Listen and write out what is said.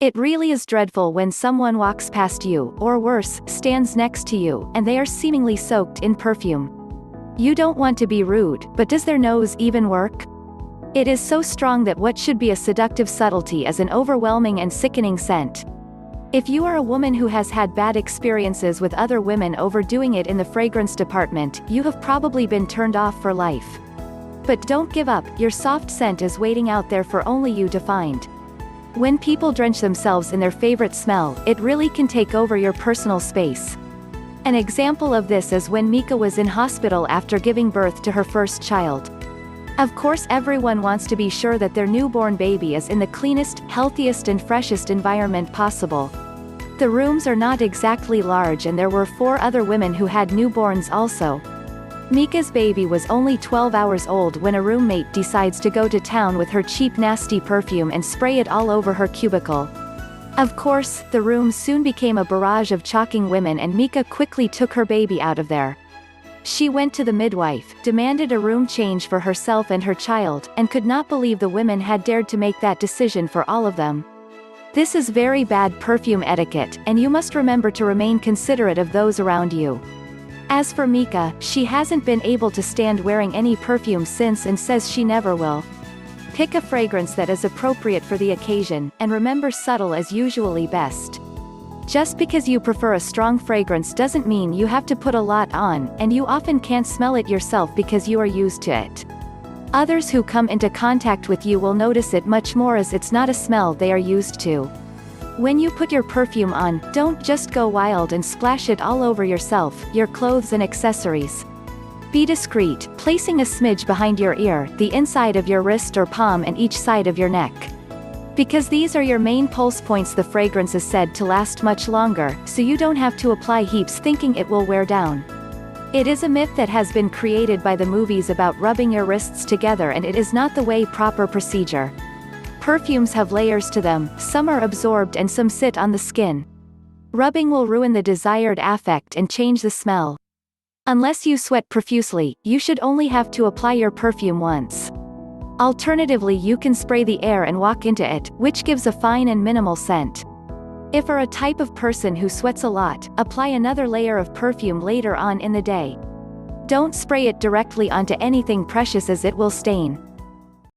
It really is dreadful when someone walks past you, or worse, stands next to you, and they are seemingly soaked in perfume. You don't want to be rude, but does their nose even work? It is so strong that what should be a seductive subtlety is an overwhelming and sickening scent. If you are a woman who has had bad experiences with other women overdoing it in the fragrance department, you have probably been turned off for life. But don't give up, your soft scent is waiting out there for only you to find. When people drench themselves in their favorite smell, it really can take over your personal space. An example of this is when Mika was in hospital after giving birth to her first child. Of course, everyone wants to be sure that their newborn baby is in the cleanest, healthiest and freshest environment possible. The rooms are not exactly large and there were 4 other women who had newborns also. Mika's baby was only 12 hours old when a roommate decides to go to town with her cheap nasty perfume and spray it all over her cubicle. Of course, the room soon became a barrage of talking women and Mika quickly took her baby out of there. She went to the midwife, demanded a room change for herself and her child, and could not believe the women had dared to make that decision for all of them. This is very bad perfume etiquette, and you must remember to remain considerate of those around you. As for Mika, she hasn't been able to stand wearing any perfume since and says she never will. Pick a fragrance that is appropriate for the occasion, and remember subtle is usually best. Just because you prefer a strong fragrance doesn't mean you have to put a lot on, and you often can't smell it yourself because you are used to it. Others who come into contact with you will notice it much more as it's not a smell they are used to. When you put your perfume on, don't just go wild and splash it all over yourself, your clothes and accessories. Be discreet, placing a smidge behind your ear, the inside of your wrist or palm and each side of your neck. Because these are your main pulse points, the fragrance is said to last much longer, so you don't have to apply heaps thinking it will wear down. It is a myth that has been created by the movies about rubbing your wrists together, and it is not the way proper procedure. Perfumes have layers to them, some are absorbed and some sit on the skin. Rubbing will ruin the desired affect and change the smell. Unless you sweat profusely, you should only have to apply your perfume once. Alternatively, you can spray the air and walk into it, which gives a fine and minimal scent. If are a type of person who sweats a lot, apply another layer of perfume later on in the day. Don't spray it directly onto anything precious as it will stain.